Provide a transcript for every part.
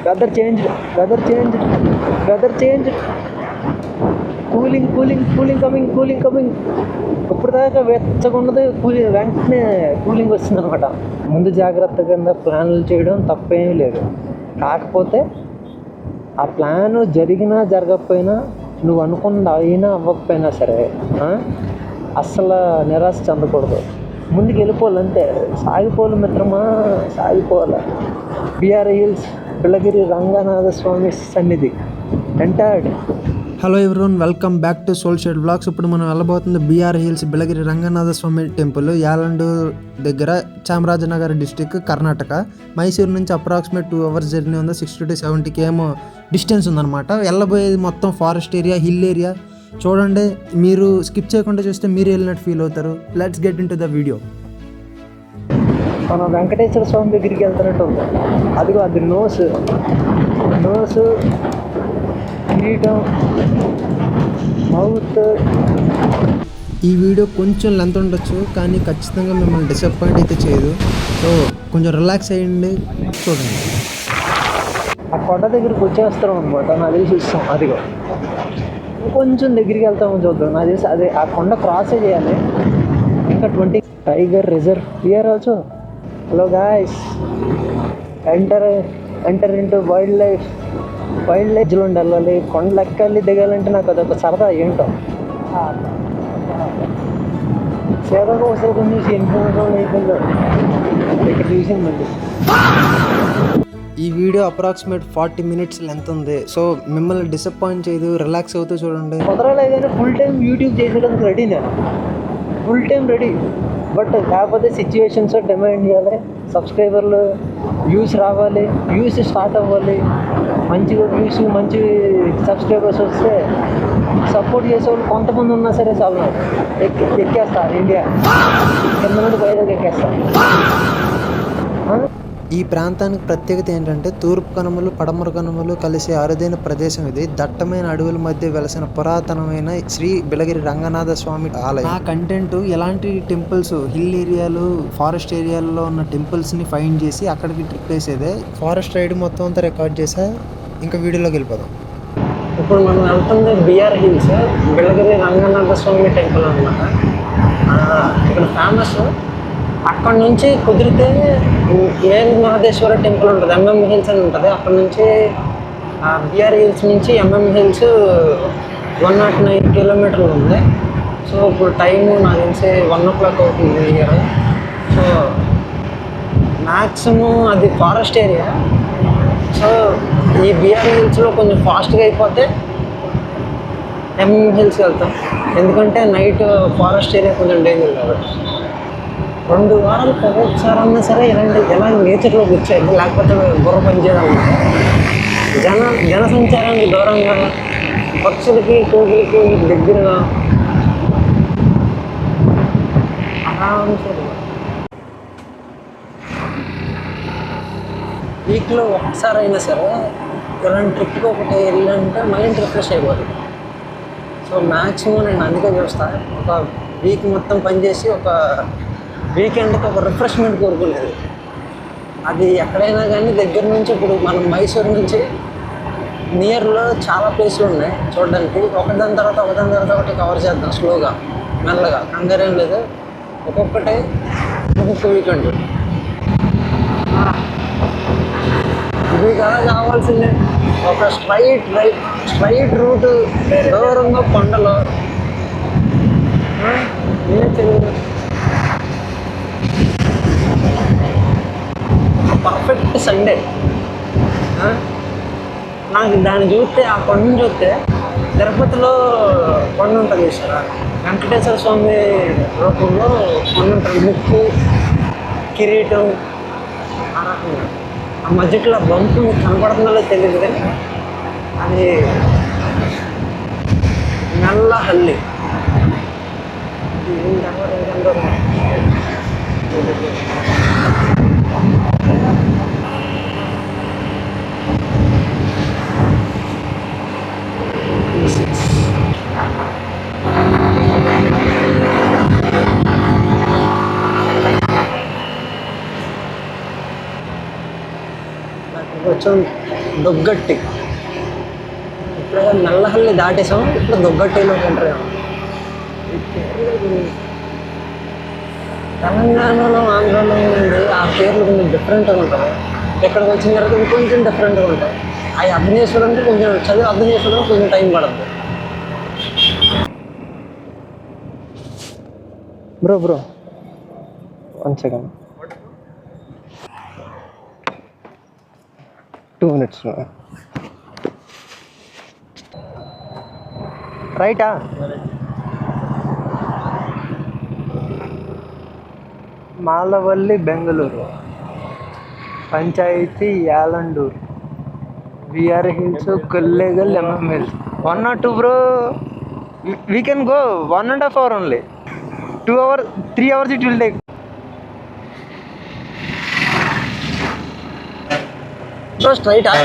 Weather change, weather change, weather change. Cooling cooling cooling coming, cooling coming. ఇప్పుడు దాకా వెచ్చగా ఉన్నది వెంటనే కూలింగ్ వస్తుందన్నమాట. ముందు జాగ్రత్త కింద ప్లాన్లు చేయడం తప్పేమీ లేదు. కాకపోతే ఆ ప్లాన్ జరిగినా జరగకపోయినా, నువ్వు అనుకున్నది అయినా అవ్వకపోయినా సరే అస్సలు నిరాశ చెందకూడదు. ముందుకు వెళ్ళిపోవాలి అంతే. సాగిపోవాలి మిత్రమా, సాగిపోవాలి. బిఆర్ హిల్స్ బిళ్ళగిరి రంగనాథ స్వామి సన్నిధి entered. Hello everyone, welcome back to soul shade vlogs. ఇప్పుడు మనం వెళ్ళబోతుంది BR hills Biligiri Ranganatha Swamy temple, Yelandur దగ్గర, చామరాజనగర్ డిస్టిక్, కర్ణాటక. మైసూరు నుంచి అప్రాక్సిమేట్ 2 hours జర్నీ ఉంది. 60 to 70 km డిస్టెన్స్ ఉందన్నమాట. వెళ్ళబోయేది మొత్తం ఫారెస్ట్ ఏరియా, హిల్ ఏరియా. చూడండి, మీరు స్కిప్ చేయకుండా చూస్తే మీరు వెళ్ళినట్టు ఫీల్ అవుతారు. Let's get in to the video. మనం వెంకటేశ్వర స్వామి దగ్గరికి వెళ్తున్నట్టు ఉంది. అదిగో అది నోస్ కిరీటం, మౌత్. ఈ వీడియో కొంచెం లెంత్ ఉండొచ్చు, కానీ ఖచ్చితంగా మిమ్మల్ని డిసప్పాయింట్ అయితే చేయదు. సో కొంచెం రిలాక్స్ అయ్యండి, చూడండి. ఆ కొండ దగ్గరికి వచ్చేస్తాం అనమాట. నాకు తెలిసి ఇస్తాం. అదిగో కొంచెం దగ్గరికి వెళ్తామో చూద్దాం. నాకు తెలిసి అదే ఆ కొండ క్రాసే చేయాలి. ఇంకా 20 tiger reserve here also. Hello guys, enter into wild life లో వెళ్ళాలి. కొండ ఎక్కాలి, దిగాలంటే నాకు అదొక సరదా. ఏంటో సేవగా ఒకసారి కొంచెం చూసి ఎన్ని అయిపోయిందో ఇక్కడ చూసింది మళ్ళీ. ఈ వీడియో అప్రాక్సిమేట్ 40 minutes లెంత్ ఉంది. సో మిమ్మల్ని డిసప్పాయింట్ చేయదు, రిలాక్స్ అవుతూ చూడండి. కుదరలే కానీ ఫుల్ టైం యూట్యూబ్ చేసేదానికి రెడీ. నేను ఫుల్ టైం రెడీ. బట్ కాకపోతే సిచ్యువేషన్స్ డిమాండ్ చేయాలి. సబ్స్క్రైబర్లు వ్యూస్ రావాలి, వ్యూస్ స్టార్ట్ అవ్వాలి. మంచిగా వ్యూస్, మంచి సబ్స్క్రైబర్స్ వస్తే సపోర్ట్ చేసేవాళ్ళు కొంతమంది ఉన్నా సరే చాలు. ఎక్కేస్తా ఇండియా కింద నుండి బయటకు ఎక్కేస్తా. ఈ ప్రాంతానికి ప్రత్యేకత ఏంటంటే, తూర్పు కనుమలు, పడమర కనుమలు కలిసే అరుదైన ప్రదేశం ఇది. దట్టమైన అడవుల మధ్య వెలసిన పురాతనమైన శ్రీ బిళ్ళగిరి రంగనాథ స్వామి ఆలయం. ఆ కంటెంట్ ఎలాంటి టెంపుల్స్, హిల్ ఏరియాలు, ఫారెస్ట్ ఏరియాలలో ఉన్న టెంపుల్స్ని ఫైండ్ చేసి అక్కడికి ట్రిప్ వేసేదే. ఫారెస్ట్ రైడ్ మొత్తం అంతా రికార్డ్ చేసా. ఇంకా వీడియోలోకి వెళ్ళిపోదాం. ఇప్పుడు మనం వెళ్తుంది BR hills Biligiri Ranganatha Swamy temple అనమాట. ఇక్కడ ఫేమస్. అక్కడ నుంచి కుదిరితే మేరు మహదేశ్వర టెంపుల్ ఉంటుంది, ఎంఎం హిల్స్ అని ఉంటుంది. అక్కడ నుంచి బిఆర్ హిల్స్ నుంచి ఎంఎం హిల్స్ 109 kilometers ఉంది. సో ఇప్పుడు టైము నాకు తెలిసి 1 o'clock అవుతుంది ఇయర్. సో మ్యాక్సిమం అది ఫారెస్ట్ ఏరియా. సో ఈ బిఆర్ హిల్స్లో కొంచెం ఫాస్ట్గా అయిపోతే ఎంఎం హిల్స్కి వెళ్తాం. ఎందుకంటే నైట్ ఫారెస్ట్ ఏరియా కొంచెం డేంజర్ కాబట్టి. 2 వారాలకు ఒకసారి అన్నా సరే ఎలా నేచర్లోకి వచ్చేది, లేకపోతే బుర్ర పనిచేయాలన్నమాట. జనసంచారానికి దూరంగా, పక్షులకి, కోగిలకి దగ్గరగా ఆరాంసే. వీక్లో ఒకసారి అయినా సరే ఇలాంటి ట్రిప్కి ఒకటి వెళ్ళాలంటే మైండ్ రిఫ్రెష్ అయిపోతుంది. సో మ్యాక్సిమం నేను అందుకే చూస్తాను. ఒక వీక్ మొత్తం పనిచేసి ఒక వీకెండ్కి ఒక రిఫ్రెష్మెంట్ కోరుకునేది. అది ఎక్కడైనా కానీ దగ్గర నుంచి, ఇప్పుడు మనం మైసూరు నుంచి నియర్లో చాలా ప్లేస్లు ఉన్నాయి చూడడానికి. ఒకదాని తర్వాత ఒకటి కవర్ చేద్దాం స్లోగా, మెల్లగా, కంగారేం లేదు. ఒక్కొక్క వీకెండ్ ఇది కదా కావాల్సిందే. ఒక స్ట్రైట్ రూట్, దూరంగా కొండలు, నేచర్, పర్ఫెక్ట్ సండే. నాకు దాన్ని చూస్తే, ఆ కొండను చూస్తే, తిరుపతిలో కొండ ఉంటుంది సార్, వెంకటేశ్వర స్వామి రూపంలో కొండ ఉంటుంది. ముక్కు, కిరీటం, ఆ రకంగా. ఆ మధ్యలో బంపు కనపడుతుందో తెలియదు కానీ అది నల్ల హల్లి. వచ్చాం దొగ్గట్టి. ఇప్పుడు నల్లహల్లి దాటేసాం, ఇప్పుడు దొగ్గట్టిలో ఎంటర్ అయ్యాం. తెలంగాణలో ఆంధ్రాలో ఉంది ఆ పేర్లు కొంచెం డిఫరెంట్గా ఉంటాయి. ఇక్కడికి వచ్చిన తర్వాత ఇంకొంచెం డిఫరెంట్గా ఉంటాయి. అవి అర్థం చేసుకోవడానికి కొంచెం చదివి అర్థం చేసుకోవడానికి కొంచెం టైం పడుతుంది. బ్రో 1 second, 2 minutes రైటా? మాలవల్లి బెంగళూరు, పంచాయతీ Yalandur, VR hills, Kollegal, MML. 1 or 2 bro? We can go 1.5 hours only. 2 hours, 3 hours it will take. Bro, straight up.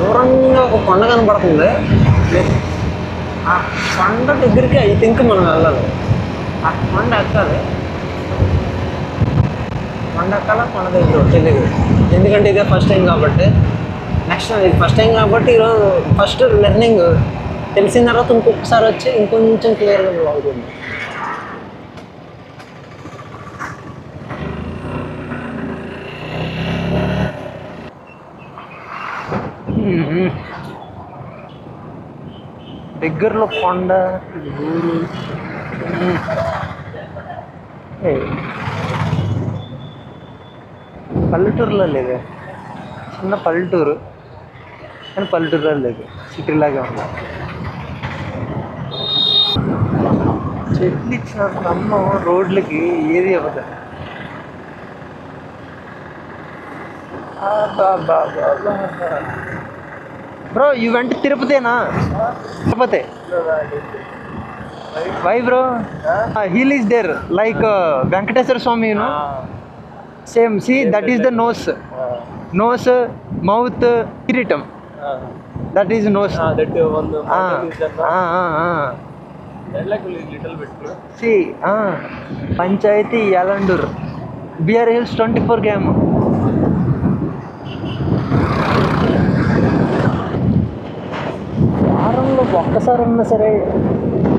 దూరంగా ఒక కొండ కనపడుతుంది. ఆ కొండ దగ్గరికి ఐ థింక్ మనం వెళ్ళాలి. ఆ కొండ ఎక్కాలి. కొండ ఎక్కాల, కొండ దగ్గర తెలియదు. ఎందుకంటే ఇదే ఫస్ట్ టైం కాబట్టి. నెక్స్ట్ ఇది ఫస్ట్ టైం కాబట్టి ఈరోజు ఫస్ట్ లెర్నింగ్ తెలిసిన తర్వాత ఇంకొకసారి వచ్చి ఇంకొంచెం క్లియర్గా అవుతుంది. దగ్గరలో కొండ, ఊరు. పల్లెటూరులో లేదు, చిన్న పల్లెటూరు కానీ పల్లెటూరులో లేదు, సిటీలాగే ఉంది. చెట్లు ఇచ్చిన అన్నం రోడ్లకి ఏది అవ్వదు. బ్రో యూ వెంట తిరుపతేనా? Tirupati. Why bro? Hill is there like Venkateswara Swamy, you know. Same, see that is the nose, mouth, కిరీటం. That is nose. సి పంచాయతీ యాలండూర్, బిఆర్ హిల్స్ 24 km. వారంలో ఒక్కసారి ఉన్నా సరే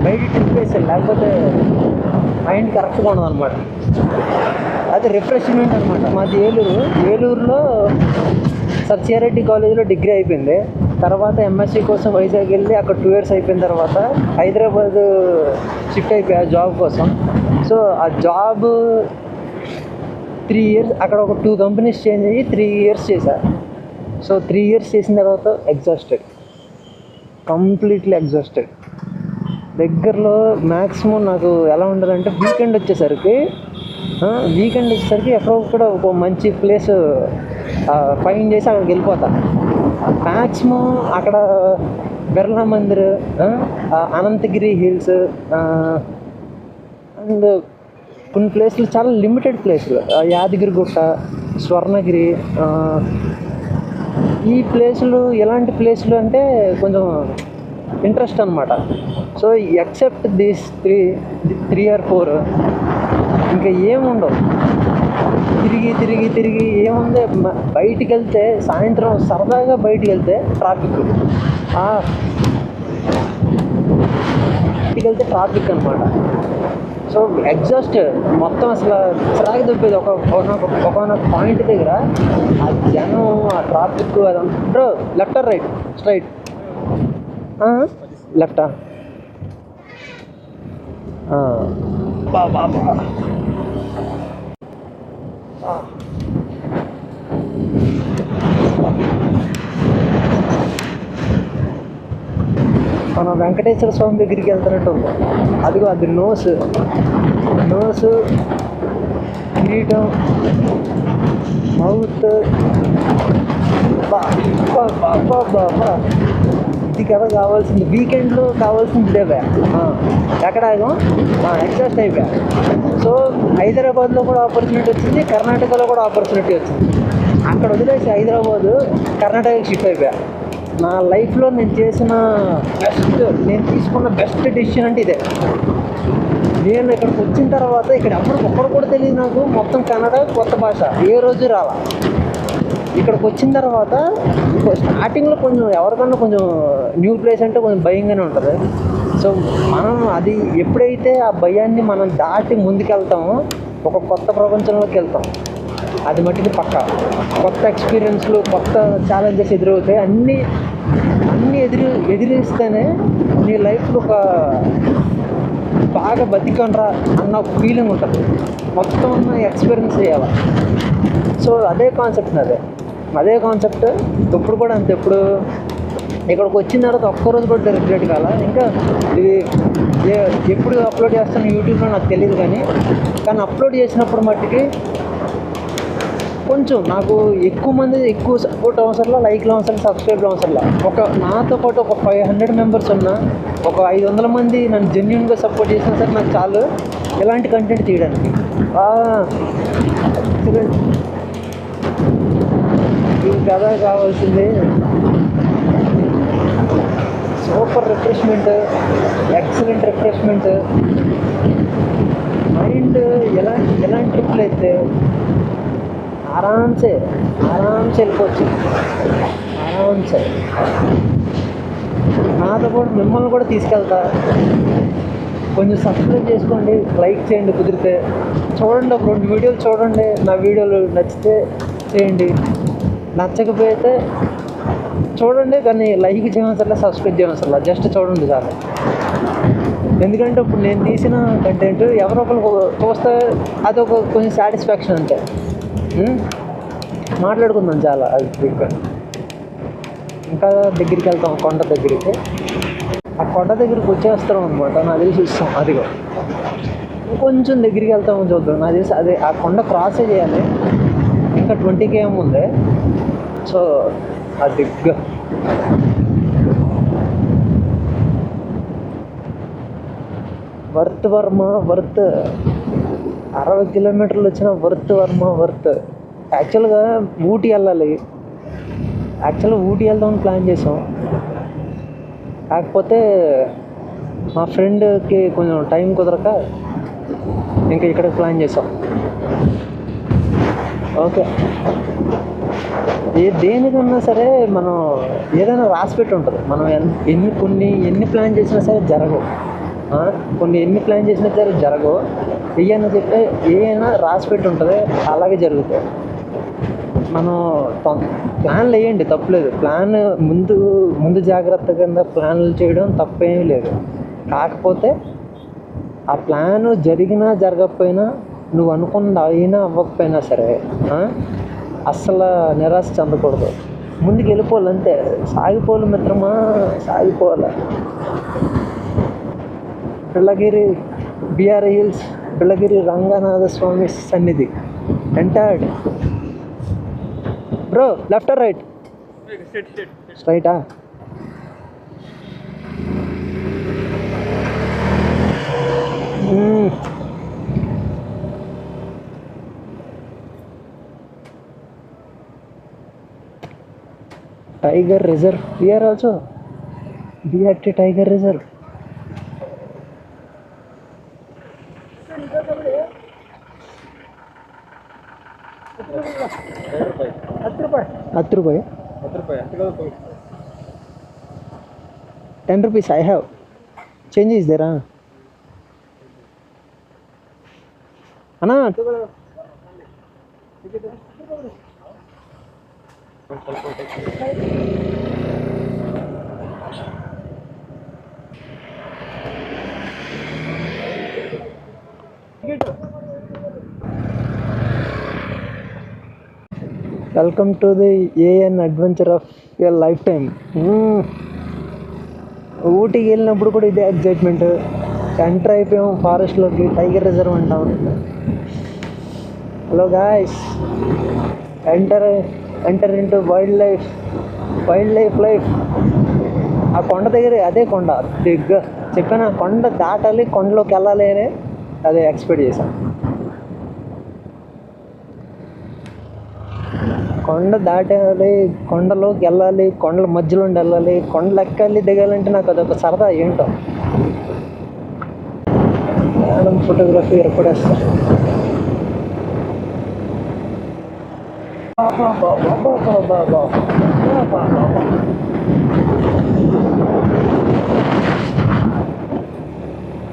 బయట ట్రిప్ వేసాను, లేకపోతే మైండ్ కరెక్ట్గా ఉండదు అనమాట. అది రిఫ్రెష్మెంట్ అనమాట. మాది ఏలూరులో సత్యారెడ్డి కాలేజీలో డిగ్రీ అయిపోయింది. తర్వాత ఎంఎస్సీ కోసం వైజాగ్ వెళ్ళి అక్కడ 2 years అయిపోయిన తర్వాత హైదరాబాద్ షిఫ్ట్ అయిపోయా జాబ్ కోసం. సో ఆ జాబ్ 3 years అక్కడ ఒక 2 companies చేంజ్ అయ్యి 3 years చేశా. సో 3 years చేసిన తర్వాత ఎగ్జాస్టెడ్, కంప్లీట్లీ ఎగ్జాస్టెడ్. దగ్గరలో మ్యాక్సిమం నాకు ఎలా ఉండదంటే వీకెండ్ వచ్చేసరికి ఎక్కడో కూడా ఒక మంచి ప్లేస్ ఫైండ్ చేసి అక్కడికి వెళ్ళిపోతా. మ్యాక్సిమం అక్కడ బిర్లా మందిర్, అనంతగిరి హిల్స్ అండ్ కొన్ని ప్లేస్లు చాలా లిమిటెడ్ ప్లేస్లు, యాదగిరిగుట్ట, స్వర్ణగిరి. ఈ ప్లేసులు ఎలాంటి ప్లేసులు అంటే కొంచెం ఇంట్రెస్ట్ అనమాట. సో ఎక్సెప్ట్ దీస్ 3 or 4 ఇంకా ఏముండవు. తిరిగి ఏముంది, బయటికి వెళ్తే సాయంత్రం సరదాగా బయటికి వెళ్తే ట్రాఫిక్ అనమాట. సో ఎగ్జాస్ట్ మొత్తం అసలు చిరాకు దొబ్బేది. ఒక పాయింట్ దగ్గర ఆ జనం, ఆ ట్రాఫిక్, అదంతా. Bro left or right? Straight. లెఫ్టా? బాబా మనం వెంకటేశ్వర స్వామి దగ్గరికి వెళ్తున్నట్టు ఉంది. అదిగో అది నోస్, కిరీటం, మౌత్. బాబా ఇది కదా కావాల్సింది. వీకెండ్లో కావాల్సింది ఇదేవే. ఎక్కడ ఆగాం? ఎగ్జాస్ట్ అయిపోయా. సో హైదరాబాద్లో కూడా ఆపర్చునిటీ వచ్చింది, కర్ణాటకలో కూడా ఆపర్చునిటీ వచ్చింది. అక్కడ వదిలేసి హైదరాబాద్, కర్ణాటకకి షిఫ్ట్ అయిపోయా. నా లైఫ్లో నేను చేసిన నేను తీసుకున్న బెస్ట్ డెసిషన్ అంటే ఇదే. నేను ఇక్కడికి వచ్చిన తర్వాత ఇక్కడ ఒక్కడు కూడా తెలియదు నాకు. మొత్తం కన్నడ, కొత్త భాష, ఏ రోజు రాలా. ఇక్కడికి వచ్చిన తర్వాత స్టార్టింగ్లో కొంచెం ఎవరికన్నా కొంచెం న్యూ ప్లేస్ అంటే కొంచెం భయంగానే ఉంటుంది. సో మనం అది ఎప్పుడైతే ఆ భయాన్ని మనం దాటి ముందుకెళ్తామో ఒక కొత్త ప్రపంచంలోకి వెళ్తాం. అది మట్టికి పక్క. కొత్త ఎక్స్పీరియన్స్లు, కొత్త ఛాలెంజెస్ ఎదురవుతాయి. అన్నీ ఎదిరిస్తేనే నీ లైఫ్లో ఒక బాగా బతికనరా అన్న ఫీలింగ్ ఉంటుంది. మొత్తం ఎక్స్పీరియన్స్ చేయాలి. సో అదే కాన్సెప్ట్ అదే కాన్సెప్ట్ ఇప్పుడు కూడా అంతే. ఇప్పుడు ఇక్కడికి వచ్చిన తర్వాత ఒక్కరోజు కూడా రిగ్రెట్ కాల. ఇంకా ఇది ఎప్పుడు అప్లోడ్ చేస్తాను యూట్యూబ్లో నాకు తెలియదు, కానీ అప్లోడ్ చేసినప్పుడు మట్టుకి కొంచెం నాకు ఎక్కువ సపోర్ట్ అవసరంలా, లైక్లు అవసరం, సబ్స్క్రైబ్లు అవసరంలా. నాతో పాటు ఒక 500 మెంబర్స్ ఉన్నా, ఒక 500 మంది నన్ను జెన్యున్గా సపోర్ట్ చేసినా సరే నాకు చాలు ఇలాంటి కంటెంట్ తీయడానికి. ఇది కదా కావాల్సింది. Super refreshment, excellent refreshment. Mind ఎలాంటి ట్రిప్లు అయితే ఆరామ్సే వెళ్ళిపోవచ్చు. ఆరామ్సే నాతో పాటు మిమ్మల్ని కూడా తీసుకెళ్తా. కొంచెం సబ్స్క్రైబ్ చేసుకోండి, లైక్ చేయండి, కుదిరితే చూడండి. ఒక 2 వీడియోలు చూడండి. నా వీడియోలు నచ్చితే చేయండి, నచ్చకపోతే చూడండి, కానీ లైక్ చేయవసరలా, సబ్స్క్రైబ్ చేయవసరలా, జస్ట్ చూడండి చాలు. ఎందుకంటే ఇప్పుడు నేను తీసిన కంటెంట్ ఎవరో ఒకరు చూస్తే అదొక కొంచెం సాటిస్ఫాక్షన్ అంతే. మాట్లాడుకుందాం చాలా. అది ఇంకా దగ్గరికి వెళ్తాం, కొండ దగ్గరికి. ఆ కొండ దగ్గరికి వచ్చేస్తాం అనమాట. నాకు తెలిసి చూస్తాం, అదిగో కొంచెం దగ్గరికి వెళ్తామని చూద్దాం. నాకు తెలిసి అదే ఆ కొండ క్రాసే చేయాలి. ఇంకా 20 km ఉంది. సో అది వర్త్ 60 కిలోమీటర్లు వచ్చిన వర్త్. యాక్చువల్గా ఊటీ వెళ్ళాలి. ఊటీ వెళ్దామని ప్లాన్ చేసాం. కాకపోతే మా ఫ్రెండ్కి కొంచెం టైం కుదరక ఇంకా ఇక్కడికి ప్లాన్ చేసాం. ఓకే, దేనికన్నా సరే మనం ఏదైనా రాసిపెట్టి ఉంటుంది. మనం ఎన్ని ప్లాన్ చేసినా సరే జరగవు. ఎన్ని ప్లాన్ చేసినా సరే జరగవు. ఏమైనా రాసిపెట్టి ఉంటుంది, అలాగే జరుగుతాయి. మనం ప్లాన్లు వేయండి, తప్పులేదు. ప్లాన్ ముందు జాగ్రత్త కింద ప్లాన్లు చేయడం తప్పేమీ లేదు. కాకపోతే ఆ ప్లాన్ జరిగినా జరగకపోయినా, నువ్వు అనుకున్నది అయినా అవ్వకపోయినా సరే అస్సలు నిరాశ చెందకూడదు. ముందుకు వెళ్ళిపోవాలి అంతే. సాగిపోవాలి మిత్రమా, సాగిపోవాలి. బిళ్ళగిరి బిఆర్ హిల్స్, బిళ్ళగిరి రంగనాథ స్వామి సన్నిధి entered. Bro, left or right? స్ట్రైటా? Tiger Reserve here also. BRT Tiger Reserve. ₹10. 10 rupees I have. Change is there, huh? Anna. Welcome to the AN adventure of your lifetime. ఊటీకి వెళ్ళినప్పుడు కూడా ఇదే ఎగ్జైట్మెంట్. ఎంటర్ అయిపోయాం ఫారెస్ట్లోకి, tiger reserve అంటాం. Hello guys, enter into wild life. ఆ కొండ దగ్గర, అదే కొండ చెప్పాను. ఆ కొండ దాటాలి, కొండలోకి వెళ్ళాలి అని అదే ఎక్స్పెక్ట్ చేశాను. కొండ దాటాలి, కొండలోకి వెళ్ళాలి, కొండల మధ్యలో ఉండి వెళ్ళాలి, కొండలు ఎక్కాలి దిగాలంటే నాకు అదొక సరదా ఏంటో. మేడం ఫోటోగ్రఫీ ఏర్పడేస్తా.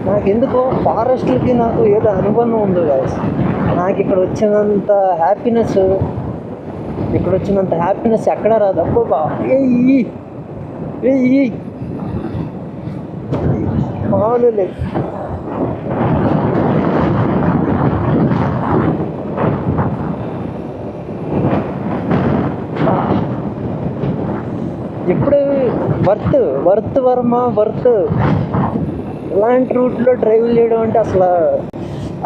నాకెందుకో ఫారెస్ట్లకి నాకు ఏదో అనుబంధం ఉంది గాయస్. నాకు ఇక్కడ వచ్చినంత హ్యాపీనెస్ ఎక్కడా రాదు. అబ్బా ఏయ్ మామూలు లేదు. ఇప్పుడు వర్త్ ఇలాంటి రూట్లో డ్రైవ్ చేయడం అంటే అసలు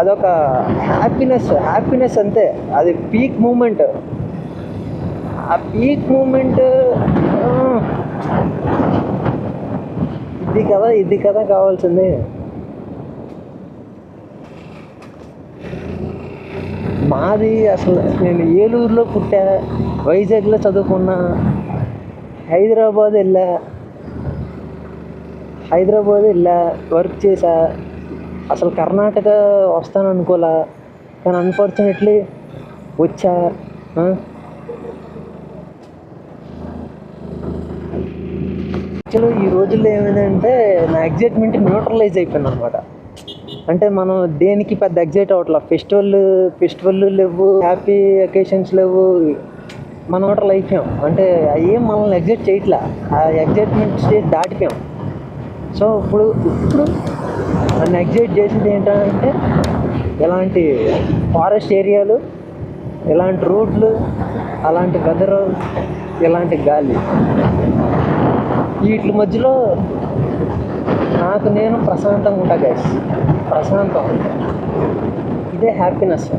అదొక హ్యాపీనెస్ అంతే. అది పీక్ మూమెంట్. ఆ పీక్ మూమెంట్ ఇది కదా కావాల్సింది. మాది అసలు నేను ఏలూరులో పుట్టా, వైజాగ్లో చదువుకున్నా, హైదరాబాద్ వెళ్ళా, వర్క్ చేశా. అసలు కర్ణాటక వస్తాను అనుకోలే, కానీ అన్ఫార్చునేట్లీ వచ్చా. యాక్చువల్గా ఈ రోజుల్లో ఏమైందంటే నా ఎగ్జైట్మెంట్ న్యూట్రలైజ్ అయిపోయింది అనమాట. అంటే మనం దేనికి పెద్ద ఎగ్జైట్ అవ్వట్లా. ఫెస్టివల్ లేవు, హ్యాపీ అకేషన్స్ లేవు, మనం న్యూట్రల్ అయిపోయాం. అంటే ఏం మనల్ని ఎగ్జైట్ చేయట్లా, ఆ ఎగ్జైట్మెంట్ స్టేజ్ దాటిపోయాం. సో ఇప్పుడు నన్ను ఎగ్జైట్ చేసింది ఏంటంటే ఇలాంటి ఫారెస్ట్ ఏరియాలు, ఇలాంటి రోడ్లు, అలాంటి వెదరు, ఇలాంటి గాలి, వీటి మధ్యలో నాకు నేను ప్రశాంతంగా ఉంటా గైస్. ప్రశాంతం, ఇదే హ్యాపీనెస్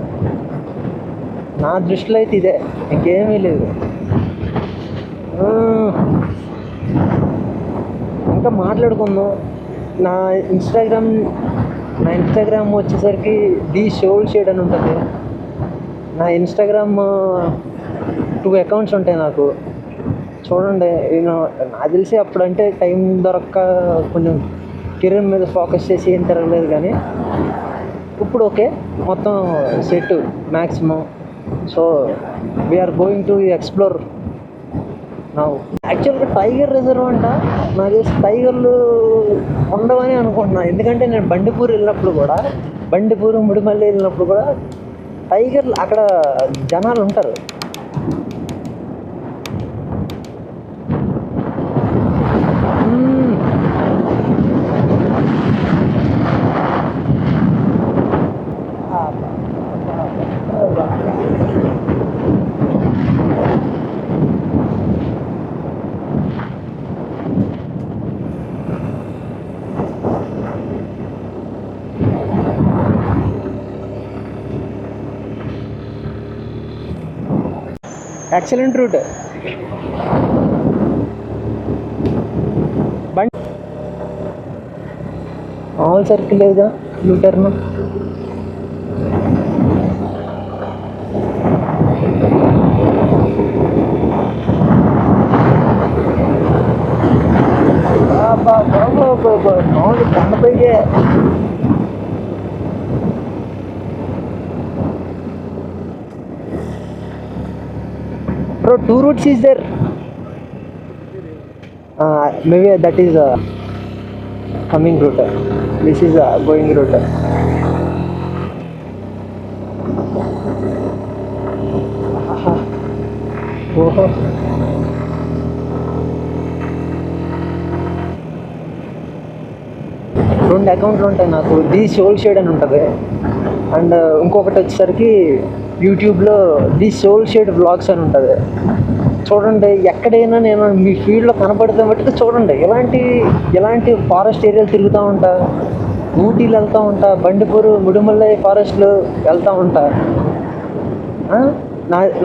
నా దృష్టిలో అయితే. ఇదే, ఇంకేమీ లేదు. ఇంకా మాట్లాడుకుందాం. నా ఇన్స్టాగ్రామ్ వచ్చేసరికి ది సోల్ షేడ్ అని ఉంటుంది. నా ఇన్స్టాగ్రామ్ 2 అకౌంట్స్ ఉంటాయి నాకు. చూడండి, నాకు తెలిసి అప్పుడంటే టైం దొరక్క కొంచెం కెరీర్ మీద ఫోకస్ చేసి ఏం తిరగలేదు, కానీ ఇప్పుడు ఓకే, మొత్తం set maximum. So we are going to explore now. యాక్చువల్గా టైగర్ రిజర్వ్ అంట. నాకు తెలిసి టైగర్లు ఉండవని అనుకుంటున్నాను. ఎందుకంటే నేను బండిపూరు ముడిమల్లి వెళ్ళినప్పుడు కూడా టైగర్లు అక్కడ జనాలు ఉంటారు. Excellent route. మామూలు సర్కిల్ లేదా, యూటర్న్. మామూలు కొండపైకే. Bro, 2 routes is there. Maybe that is a coming route. This is a going route. ఓహో, రెండు అకౌంట్లు ఉంటాయి నాకు. ది సోల్ షేడ్ అని ఉంటుంది, అండ్ ఇంకొకటి వచ్చేసరికి యూట్యూబ్లో ది సోల్ షేడ్ వ్లాగ్స్ అని ఉంటుంది. చూడండి, ఎక్కడైనా నేను మీ ఫీల్డ్లో కనపడితే మట్టుకు చూడండి. ఎలాంటి ఫారెస్ట్ ఏరియాలు తిరుగుతూ ఉంటా, ఊటీలు వెళ్తూ ఉంటా, బండిపూరు ముడిమల్లై ఫారెస్ట్లు వెళ్తూ ఉంటా.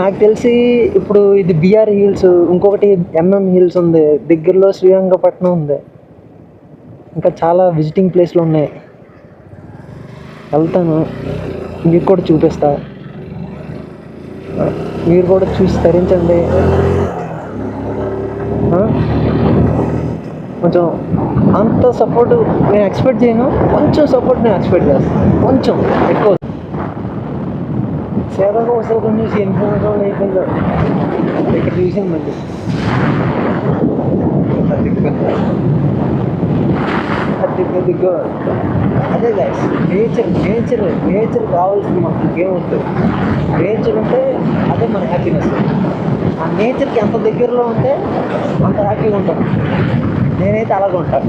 నాకు తెలిసి ఇప్పుడు ఇది బిఆర్ హిల్స్, ఇంకొకటి ఎంఎం హిల్స్ ఉంది, దగ్గరలో శ్రీరంగపట్నం ఉంది, ఇంకా చాలా విజిటింగ్ ప్లేస్లు ఉన్నాయి. వెళ్తాను, మీకు కూడా చూపిస్తా. మీరు కూడా చూసి తరించండి. కొంచెం అంత సపోర్ట్ నేను ఎక్స్పెక్ట్ చేయను, కొంచెం సపోర్ట్ నేను ఎక్స్పెక్ట్ చేస్తాను, కొంచెం ఎక్కువ. సేవగా వస్తే కొంచెం చూసి ఎన్ని సంవత్సరాలు అయిపోయిందో ఇక్కడ చూసాను మళ్ళీ. దిగ్గు అదే గైస్, నేచర్ కావాల్సింది మనకి. ఇంకేముంటుంది, నేచర్ ఉంటే అదే మన హ్యాపీనెస్. ఆ నేచర్కి ఎంత దగ్గరలో ఉంటే అంత హ్యాపీగా ఉంటాను. నేనైతే అలాగే ఉంటాను,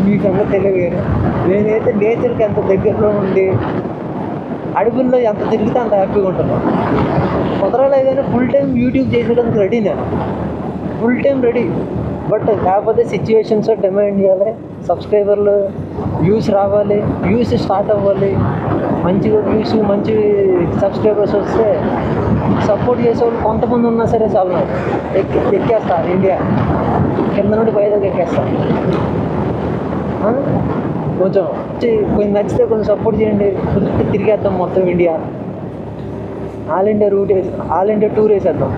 మీకు అంతా తెలియదు. నేనైతే నేచర్కి ఎంత దగ్గరలో ఉండి అడవుల్లో ఎంత తిరిగితే అంత హ్యాపీగా ఉంటాను. కుదరలేదు కానీ ఫుల్ టైం యూట్యూబ్ చేసేయడానికి రెడీ, నేను ఫుల్ టైం రెడీ. బట్ కాకపోతే సిచ్యువేషన్స్ డిమాండ్ చేయాలి, సబ్స్క్రైబర్లు వ్యూస్ రావాలి, వ్యూస్ స్టార్ట్ అవ్వాలి, మంచిగా వ్యూస్ మంచి సబ్స్క్రైబర్స్ వస్తే సపోర్ట్ చేసేవాళ్ళు కొంతమంది ఉన్నా సరే చాలు, నాకు ఎక్కేస్తా ఇండియా కింద నుండి పైదాకా ఎక్కేస్తా. కొంచెం నచ్చితే కొంచెం సపోర్ట్ చేయండి, కుదిరితే తిరిగేద్దాం మొత్తం ఇండియా. ఆల్ ఇండియా టూర్ వేసేద్దాం.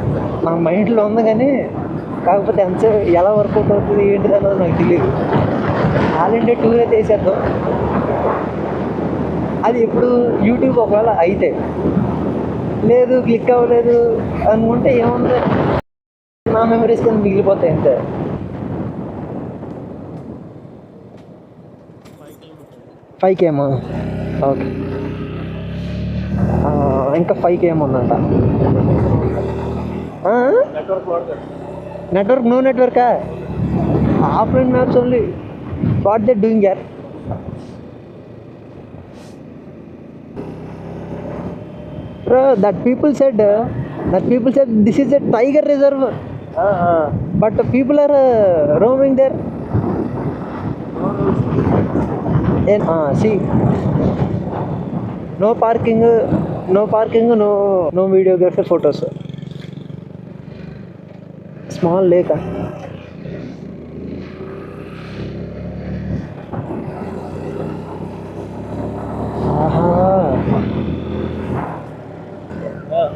నా మైండ్లో ఉంది కానీ కాకపోతే ఎంతసేపు ఎలా వర్కౌట్ అవుతుంది ఏంటిది అన్నది నాకు తెలియదు. ఆల్ ఇండియా టూర్ అయితే వేసేద్దాం. అది ఇప్పుడు యూట్యూబ్ ఒకవేళ అయితే లేదు, క్లిక్ అవ్వలేదు అనుకుంటే ఏముంది, నా మెమరీస్ కింద మిగిలిపోతాయి అంతే. ఫైవ్కేమో ఓకే, ఇంకా 5K ఉందంట. నెట్వర్క్ నో నెట్వర్కా? Offline maps only. What they doing యార్? Bro, that people said this is a tiger reserve. But people are roaming there. And see, no parking, no videography photos. Small lake.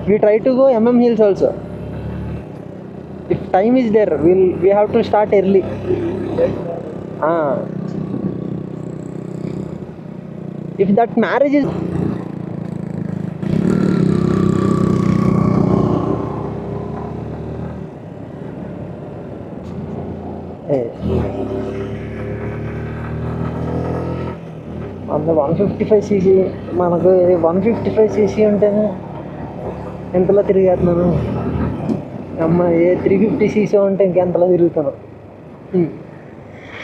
We try to go Hills also. If time is there, we have to start early. If that marriage is అంత 155cc, మనకు 155cc ఉంటేనే ఎంతలా తిరిగేస్తున్నాను. అమ్మ ఏ 350cc ఉంటే ఇంకెంతలా తిరుగుతాను.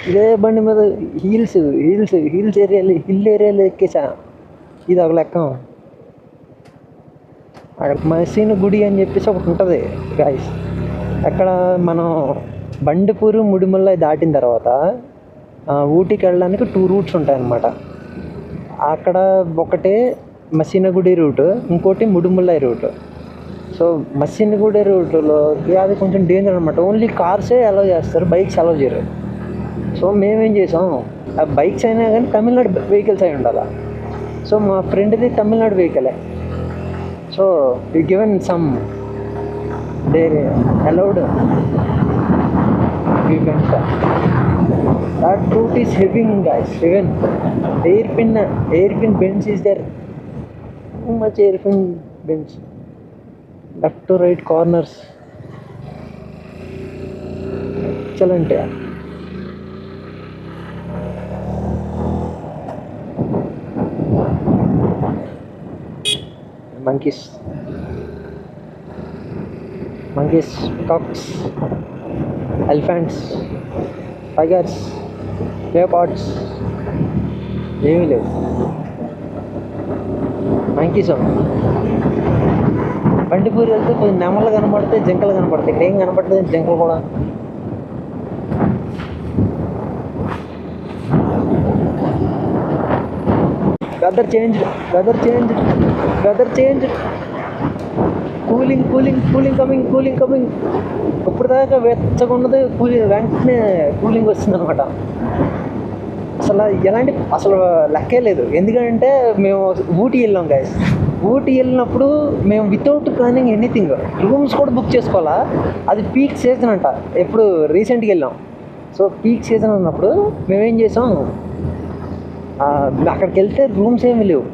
ఇదే బండి మీద హిల్ ఏరియాలో ఎక్కేసా. ఇది ఒక లెక్క. అక్కడ మసీను గుడి అని చెప్పేసి ఒకటి ఉంటుంది గాయస్. అక్కడ మనం బండిపూరు ముడిమల్లై దాటిన తర్వాత ఊటీకి వెళ్ళడానికి 2 రూట్స్ ఉంటాయన్నమాట. అక్కడ ఒకటే మసీనగుడి రూట్, ఇంకోటి ముడిమల్లై రూట్. సో మసీనగుడి రూట్లో అది కొంచెం డేంజర్ అనమాట. ఓన్లీ కార్సే అలౌ చేస్తారు, బైక్స్ అలౌ చేయరు. సో మేమేం చేసాం, ఆ బైక్స్ అయినా కానీ తమిళనాడు వెహికల్స్ అయి ఉండాలి. సో మా ఫ్రెండ్ది తమిళనాడు వెహికలే. So we given some they allowed we went. That route is heavy guys, even airpin bends is there. Too much airpin bends, left to right corners. Excellent. Monkeys, peacocks, elephants, tigers, leopards, ఏమీ లేవు. Monkeys Bandipur వెళ్తే కొంచెం నెమలు కనపడతాయి, జింకలు కనపడతాయి. ఇక్కడ ఏం కనపడుతుంది, జింకలు కూడా. Weather change, cooling coming. ఇప్పుడు దాకా వెచ్చగా ఉన్నది వెంటనే కూలింగ్ వస్తుంది అనమాట. అసలు లెక్కే లేదు. ఎందుకంటే మేము ఊటీ వెళ్ళాం గాయస్. ఊటీ వెళ్ళినప్పుడు మేము వితౌట్ ప్లానింగ్ ఎనీథింగ్ రూమ్స్ కూడా బుక్ చేసుకోవాలా. అది పీక్ సీజన్ అంట, ఎప్పుడు రీసెంట్గా వెళ్ళాం. సో పీక్ సీజన్ ఉన్నప్పుడు మేమేం చేసాం, అక్కడికి వెళ్తే రూమ్స్ ఏమి లేవు.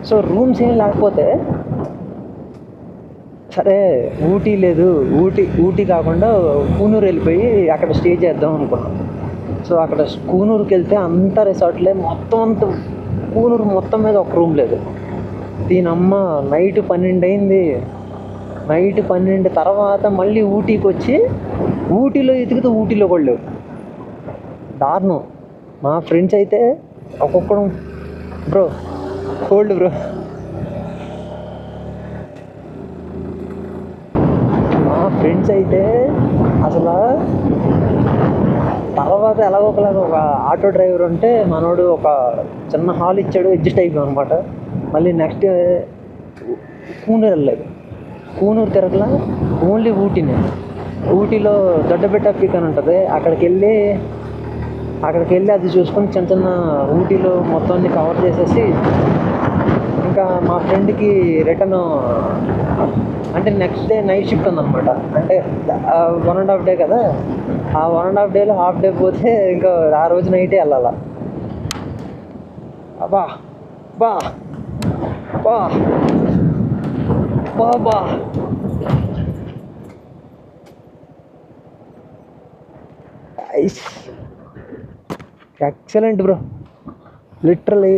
సో రూమ్స్ ఏమి లేకపోతే సరే ఊటీ లేదు, ఊటీ కాకుండా కూనూరు వెళ్ళిపోయి అక్కడ స్టే చేద్దాం అనుకున్నాం. సో అక్కడ కూనూరుకి వెళ్తే అంతా రిసార్ట్లే, మొత్తం అంతా కూనూరు మొత్తం మీద ఒక రూమ్ లేదు. దీనమ్మ నైట్ 12 అయింది. నైట్ 12 తర్వాత మళ్ళీ ఊటీకి వచ్చి ఊటీలో ఎతికితే ఊటీలో కూడా లేవు. దారుణం. మా ఫ్రెండ్స్ అయితే ఒక్కొక్కడు బ్రో కోల్డ్ బ్రో. మా ఫ్రెండ్స్ అయితే అసలు తర్వాత ఎలాగోకలాగా ఒక ఆటో డ్రైవర్ ఉంటే మనోడు ఒక చిన్న హాల్ ఇచ్చాడు, అడ్జస్ట్ అయిపోయాం అనమాట. మళ్ళీ నెక్స్ట్ కూనూరు వెళ్ళలేదు. కూనూరు తిరగలా, ఓన్లీ ఊటీనే. ఊటీలో దొడ్డబెట్ట పీక్ అని ఉంటుంది, అక్కడికి వెళ్ళి అది చూసుకొని చిన్న చిన్న ఊటీలో మొత్తాన్ని కవర్ చేసేసి ఇంకా మా ఫ్రెండ్కి రిటర్న్ అంటే నెక్స్ట్ డే నైట్ షిఫ్ట్ ఉందన్నమాట. అంటే 1.5 డే కదా, ఆ 1.5 డేలో హాఫ్ డే పోతే ఇంకా ఆ రోజు నైటే వెళ్ళాల. బా బా బా బా బా ఎక్సలెంట్ బ్రో, లిటరలీ.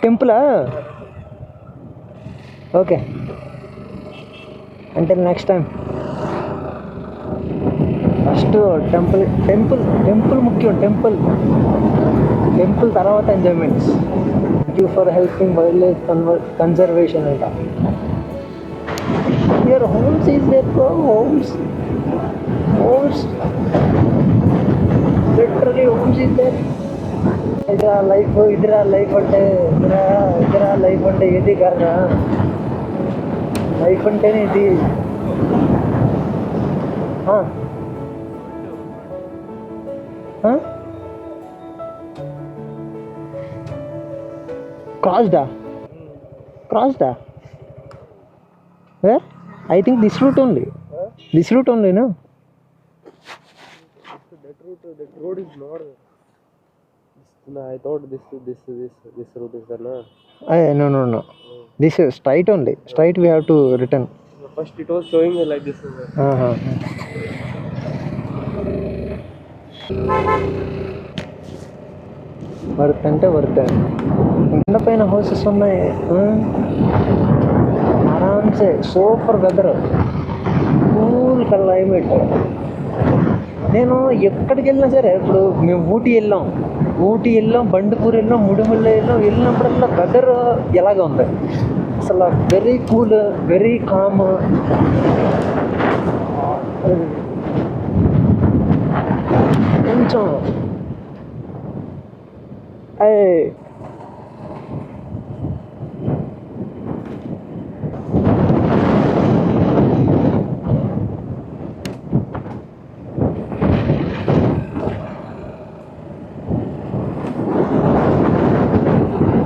టెంపులా? ఓకే, అంటే నెక్స్ట్ టైం. ఫస్ట్ టెంపుల్ ముఖ్యం. టెంపుల్ తర్వాత enjoyments. Thank you for helping wildlife conservation అంట. Here homes is there bro, homes literally homes is there. ఇదిరా లైఫ్ అంటే ఏది కాదా? లైఫ్ అంటేనే ఇది. క్రాస్డా? Where? I think this route only. This route only, no? That road is not. I thought this route is there, no? No. This is straight only. Straight we have to return. First it was showing like this. Worth అంటే worth. కింద పైన houses ఉన్నాయి ఆరామ్సే. Super weather, cool climate. నేను ఎక్కడికి వెళ్ళినా సరే, ఇప్పుడు మేము ఊటీ వెళ్ళాం, బండిపూర్ వెళ్ళాం, ముడుమల్లి వెళ్ళినప్పుడల్లా వెదర్ ఎలాగ ఉంది అసలు. Very cool, very calm. కొంచెం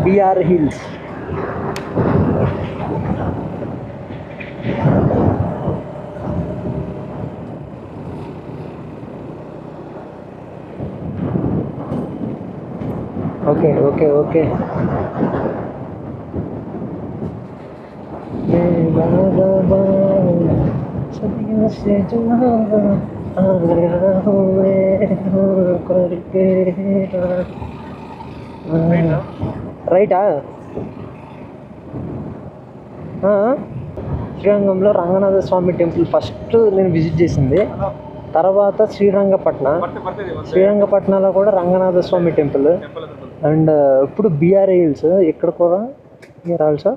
BR Hills. Okay. రైటా? శ్రీరంగంలో రంగనాథ స్వామి టెంపుల్ ఫస్ట్ నేను విజిట్ చేసింది. తర్వాత శ్రీరంగపట్నంలో కూడా రంగనాథ స్వామి టెంపుల్. అండ్ ఇప్పుడు బీఆర్ హిల్స్ ఇక్కడ కూడా here also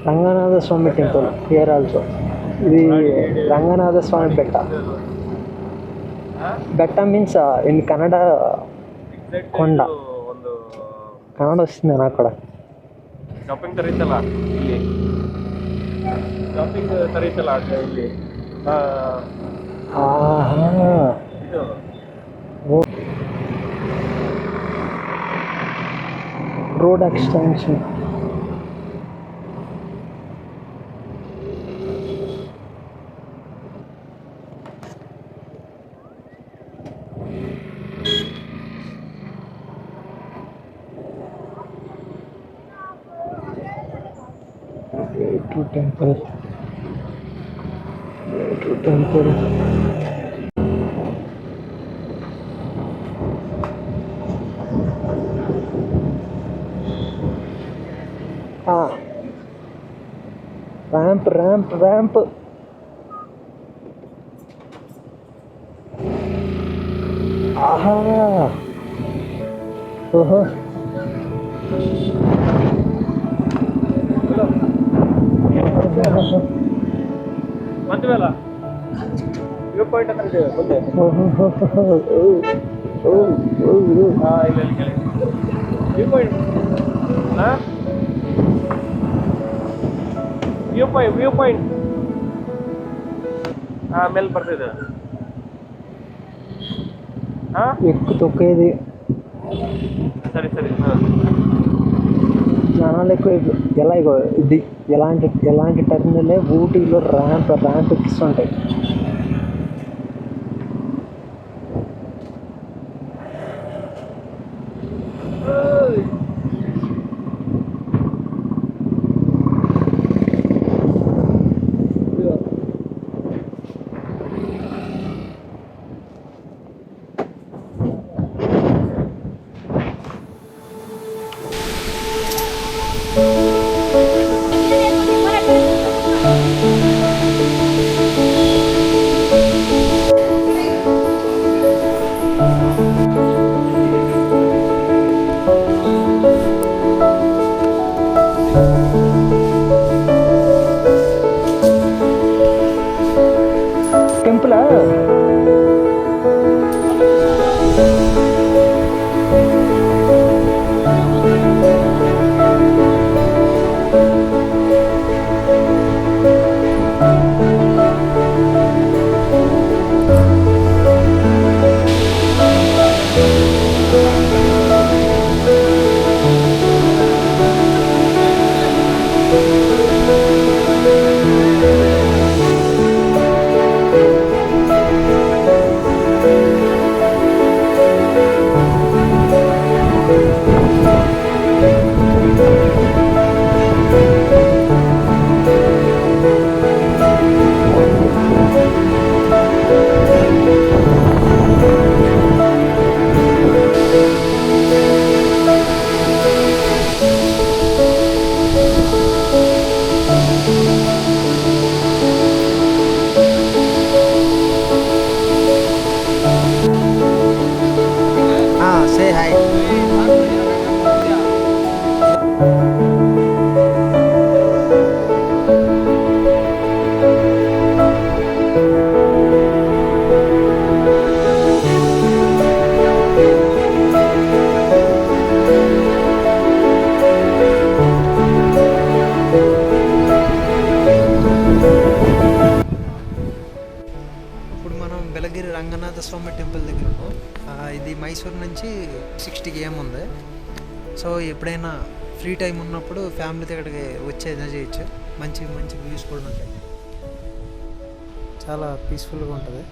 Ranganatha Swamy temple here also. ఇది రంగనాథ స్వామి బెట్ట. ಬೆಟ್ಟ ಮೀನ್ಸ್ ಇನ್ ಕನ್ನಡ ಕೊಂಡ. ಕನ್ನಡ ವస్తుంది నాకు కూడా. ಶಾಪಿಂಗ್ ತರ ಇತ್ತಲ್ಲ ಇಲ್ಲಿ, ಶಾಪಿಂಗ್ ತರ ಇತ್ತಲ್ಲ ಇಲ್ಲಿ. Road extension. Temple temple ramp ramp ramp. ఆహా ఓహో ಮಂತ್ವೇಲ ವ್ಯೂ ಪಾಯಿಂಟ್ ಹತ್ರ ಇದೆ ಮುಂದೆ. ಇಲ್ಲ ವ್ಯೂ ಪಾಯಿಂಟ್ ವ್ಯೂ ಪಾಯಿಂಟ್ ಮೇಲೆ ಬರ್ತಿದೆ. ఎక్కు తొక్కేది. సరే సరే. జనాలు ఎక్కువ. ఎలా ఇగో ఇది ఎలాంటి టర్మినలే ఊటీలో ర్యాంప్ ఎక్కిస్తుంటాయి. టెంపుల్ సే హాయ్. ఇప్పుడు మనం బెలగిరి రంగనాథ స్వామి టెంపుల్ దగ్గర ఉన్నాం. ఇది మైసూర్ నుంచి 60 km ఉంది. సో ఎప్పుడైనా ఫ్రీ టైం ఉన్నప్పుడు ఫ్యామిలీతో ఇక్కడికి వచ్చి ఎంజాయ్ చేయొచ్చు. మంచి మంచి వ్యూస్ కూడా ఉంటాయి. చాలా పీస్ఫుల్గా ఉంటుంది.